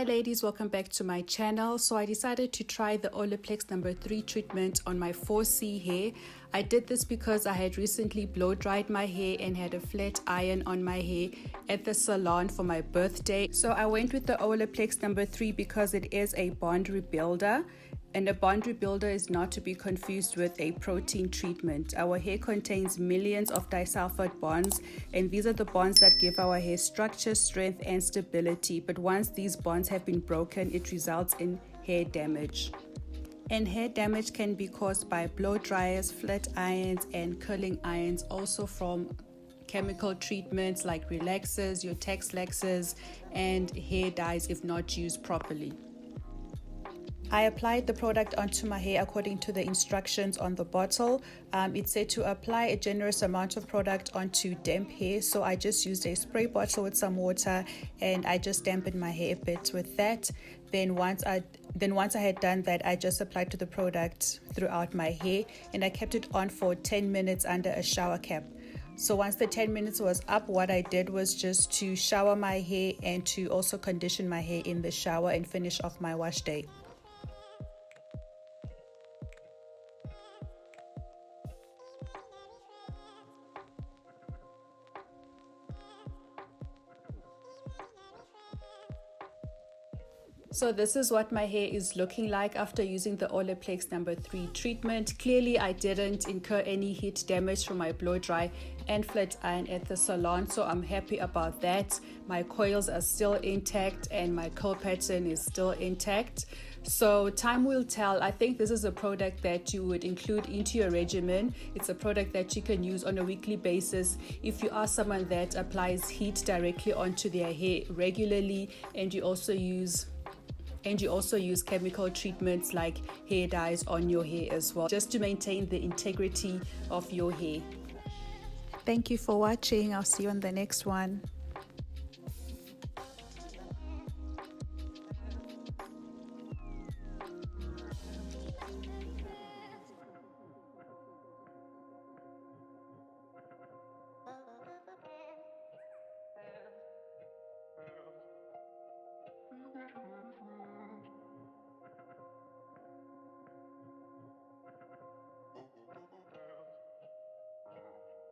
Hi ladies, welcome back to my channel. So I decided to try the Olaplex number 3 treatment on my 4C hair. I did this because I had recently blow dried my hair and had a flat iron on my hair at the salon for my birthday. So I went with the Olaplex number 3 because it is a bond rebuilder. And a bond rebuilder is not to be confused with a protein treatment. Our hair contains millions of disulfide bonds, and these are the bonds that give our hair structure, strength, and stability. But once these bonds have been broken, it results in hair damage. And hair damage can be caused by blow dryers, flat irons, and curling irons, also from chemical treatments like relaxers, your Texlaxers, and hair dyes if not used properly. I applied the product onto my hair according to the instructions on the bottle. It said to apply a generous amount of product onto damp hair, so I just used a spray bottle with some water and I just dampened my hair a bit with that. Then once I had done that, I just applied to the product throughout my hair and I kept it on for 10 minutes under a shower cap. So once the 10 minutes was up, what I did was just to shower my hair and to also condition my hair in the shower and finish off my wash day. So this is what my hair is looking like after using the Olaplex number 3 treatment. Clearly I didn't incur any heat damage from my blow dry and flat iron at the salon, so I'm happy about that. My coils are still intact and my curl pattern is still intact. So time will tell. I think this is a product that you would include into your regimen. It's a product that you can use on a weekly basis if you are someone that applies heat directly onto their hair regularly, and you also use chemical treatments like hair dyes on your hair as well, just to maintain the integrity of your hair. Thank you for watching. I'll see you on the next one.